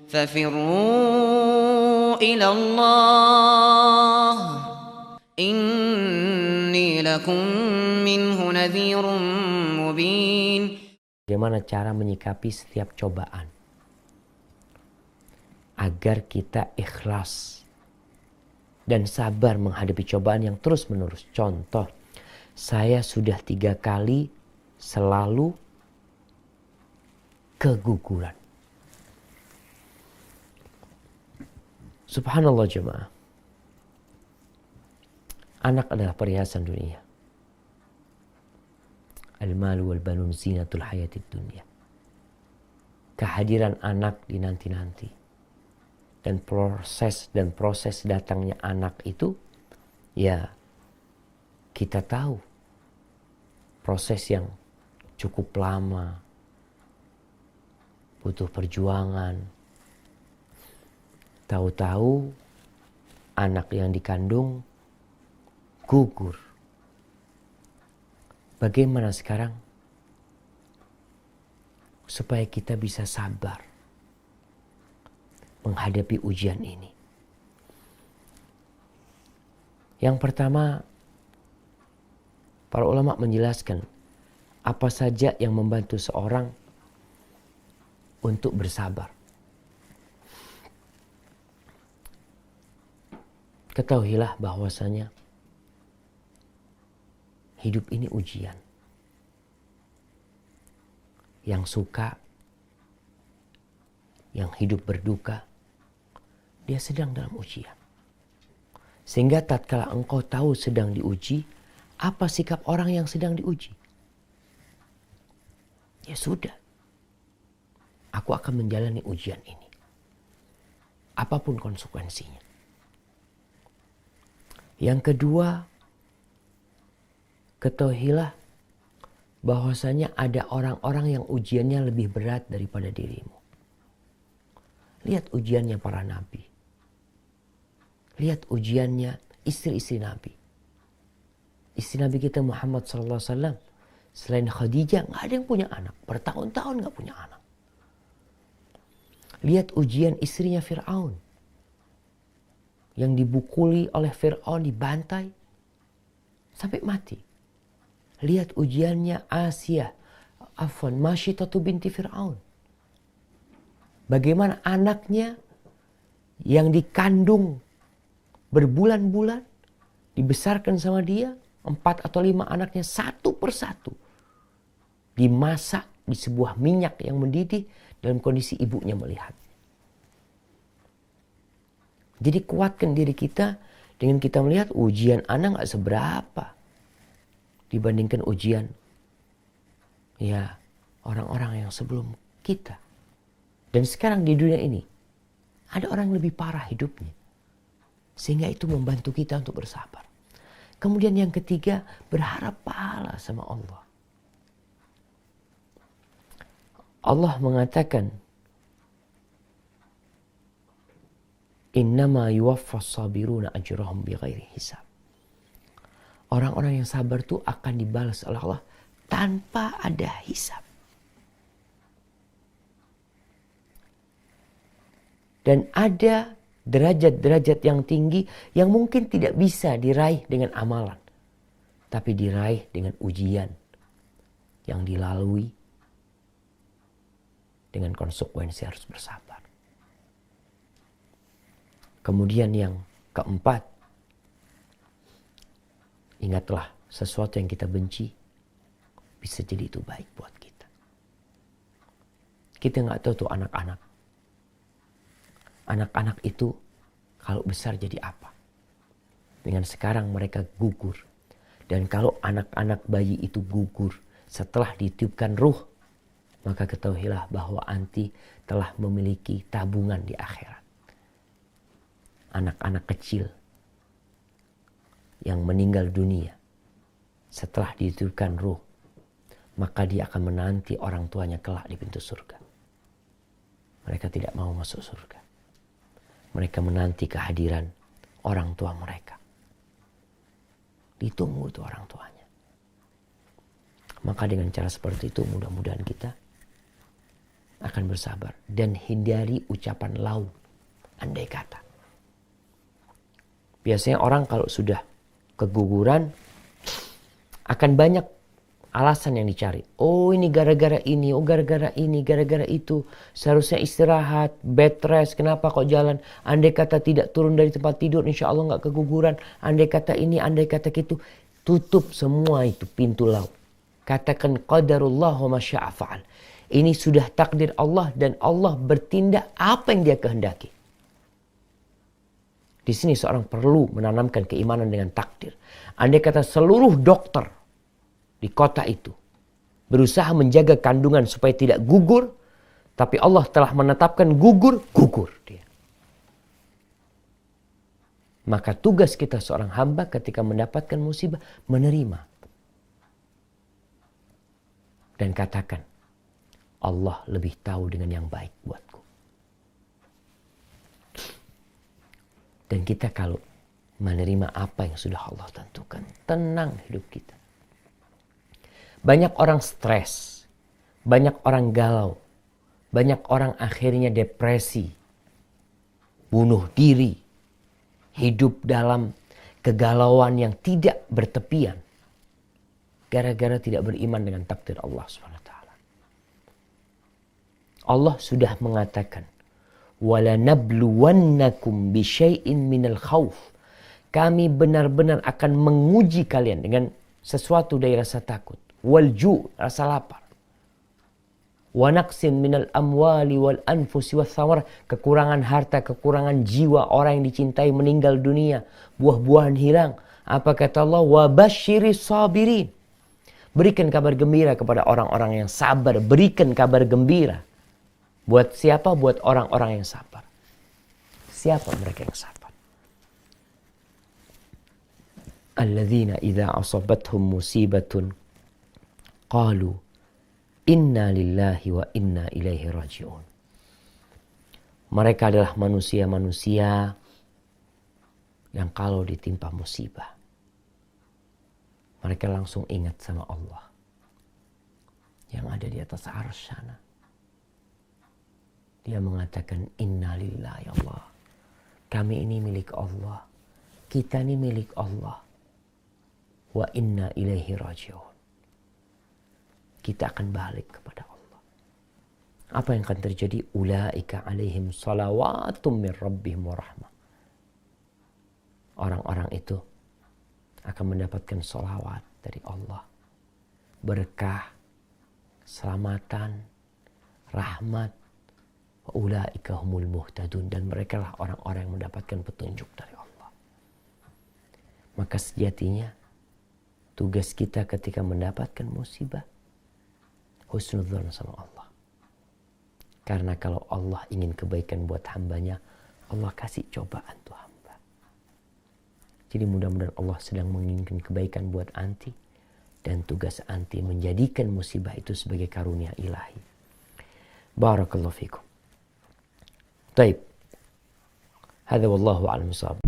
ففروا إلى الله إني لكم منه نذير مبين. Bagaimana cara menyikapi setiap cobaan agar kita ikhlas dan sabar menghadapi cobaan yang terus menerus. Contoh, saya sudah 3 kali selalu keguguran. Subhanallah jemaah. Anak adalah perhiasan dunia. Al-malu wal banun zinatul hayatid dunia. Kehadiran anak dinanti-nanti. Dan proses datangnya anak itu, ya kita tahu proses yang cukup lama, butuh perjuangan. Tahu-tahu anak yang dikandung gugur. Bagaimana sekarang supaya kita bisa sabar menghadapi ujian ini? Yang pertama, para ulama menjelaskan apa saja yang membantu seorang untuk bersabar. Ketahuilah bahwasanya hidup ini ujian. Yang suka, yang hidup berduka, dia sedang dalam ujian. Sehingga tatkala engkau tahu sedang diuji, apa sikap orang yang sedang diuji? Ya sudah, aku akan menjalani ujian ini. Apapun konsekuensinya. Yang kedua, ketahuilah bahwasanya ada orang-orang yang ujiannya lebih berat daripada dirimu. Lihat ujiannya para nabi. Lihat ujiannya istri-istri nabi. Istri nabi kita Muhammad SAW, selain Khadijah gak ada yang punya anak. Bertahun-tahun gak punya anak. Lihat ujian istrinya Fir'aun. Yang dibukuli oleh Fir'aun, dibantai sampai mati. Lihat ujiannya Masyitatu binti Fir'aun. Bagaimana anaknya yang dikandung berbulan-bulan, dibesarkan sama dia, 4 atau 5 anaknya satu persatu. Dimasak di sebuah minyak yang mendidih dalam kondisi ibunya melihat. Jadi kuatkan diri kita dengan kita melihat ujian anak gak seberapa dibandingkan ujian ya orang-orang yang sebelum kita. Dan sekarang di dunia ini ada orang yang lebih parah hidupnya. Sehingga itu membantu kita untuk bersabar. Kemudian yang ketiga, berharap pahala sama Allah. Allah mengatakan, Innama yuwaffas sabiruna ajrahum bighairi hisab. Orang-orang yang sabar itu akan dibalas oleh Allah tanpa ada hisab. Dan ada derajat-derajat yang tinggi yang mungkin tidak bisa diraih dengan amalan. Tapi diraih dengan ujian yang dilalui dengan konsekuensi harus bersabar. Kemudian yang keempat, ingatlah sesuatu yang kita benci bisa jadi itu baik buat kita. Kita nggak tahu tuh anak-anak. Anak-anak itu kalau besar jadi apa? Dengan sekarang mereka gugur. Dan kalau anak-anak bayi itu gugur setelah ditiupkan ruh, maka ketahuilah bahwa anti telah memiliki tabungan di akhirat. Anak-anak kecil yang meninggal dunia setelah ditiupkan ruh, maka dia akan menanti orang tuanya kelak di pintu surga. Mereka tidak mau masuk surga. Mereka menanti kehadiran orang tua mereka. Ditunggu itu orang tuanya. Maka dengan cara seperti itu mudah-mudahan kita akan bersabar. Dan hindari ucapan lau, andai kata. Biasanya orang kalau sudah keguguran akan banyak alasan yang dicari. Oh ini gara-gara ini, oh gara-gara ini, gara-gara itu. Seharusnya istirahat, bed rest. Kenapa kok jalan? Andai kata tidak turun dari tempat tidur, insya Allah nggak keguguran. Andai kata ini, andai kata gitu. Tutup semua itu pintu laut. Katakan qadarullah wa masya'a fa'al. Ini sudah takdir Allah dan Allah bertindak apa yang dia kehendaki. Di sini seorang perlu menanamkan keimanan dengan takdir. Andai kata seluruh dokter di kota itu berusaha menjaga kandungan supaya tidak gugur, tapi Allah telah menetapkan gugur dia. Maka tugas kita seorang hamba ketika mendapatkan musibah, menerima. Dan katakan, Allah lebih tahu dengan yang baik buatku. Dan kita kalau menerima apa yang sudah Allah tentukan, tenang hidup kita. Banyak orang stres, banyak orang galau, banyak orang akhirnya depresi, bunuh diri, hidup dalam kegalauan yang tidak bertepian, gara-gara tidak beriman dengan takdir Allah SWT. Allah sudah mengatakan, وَلَنَبْلُوَنَّكُمْ بِشَيْءٍ مِنَ الْخَوْفِ. Kami benar-benar akan menguji kalian dengan sesuatu dari rasa takut. Walju, rasa lapar. Wa naqsin minal amwali wal anfusi wath thawar, kekurangan harta, kekurangan jiwa, orang yang dicintai meninggal dunia, buah-buahan hilang. Apa kata Allah? Wa basyiris sabirin. Berikan kabar gembira kepada orang-orang yang sabar, berikan kabar gembira. Buat siapa? Buat orang-orang yang sabar. Siapa mereka yang sabar? Alladzina idza asabathum musibatun qalu inna lillahi wa inna ilaihi raji'un. Mereka adalah manusia-manusia yang kalau ditimpa musibah, mereka langsung ingat sama Allah yang ada di atas arsy sana. Dia mengatakan inna lillahi ya Allah. Kami ini milik Allah. Kita ini milik Allah. Wa inna ilaihi raji'un. Kita akan balik kepada Allah. Apa yang akan terjadi? Ulaika alaihim salawatum min rabbihim wa rahmah. Orang-orang itu akan mendapatkan salawat dari Allah. Berkah, keselamatan, rahmat. Wa ulaika humul muhtadun. Dan mereka lah orang-orang yang mendapatkan petunjuk dari Allah. Maka sejatinya tugas kita ketika mendapatkan musibah, husnudzon sama Allah. Karena kalau Allah ingin kebaikan buat hambanya, Allah kasih cobaan tuh hamba. Jadi mudah-mudahan Allah sedang menginginkan kebaikan buat anti. Dan tugas anti menjadikan musibah itu sebagai karunia ilahi. Barakallahu fikum. Taib. Hadza wallahu a'lam bishawab.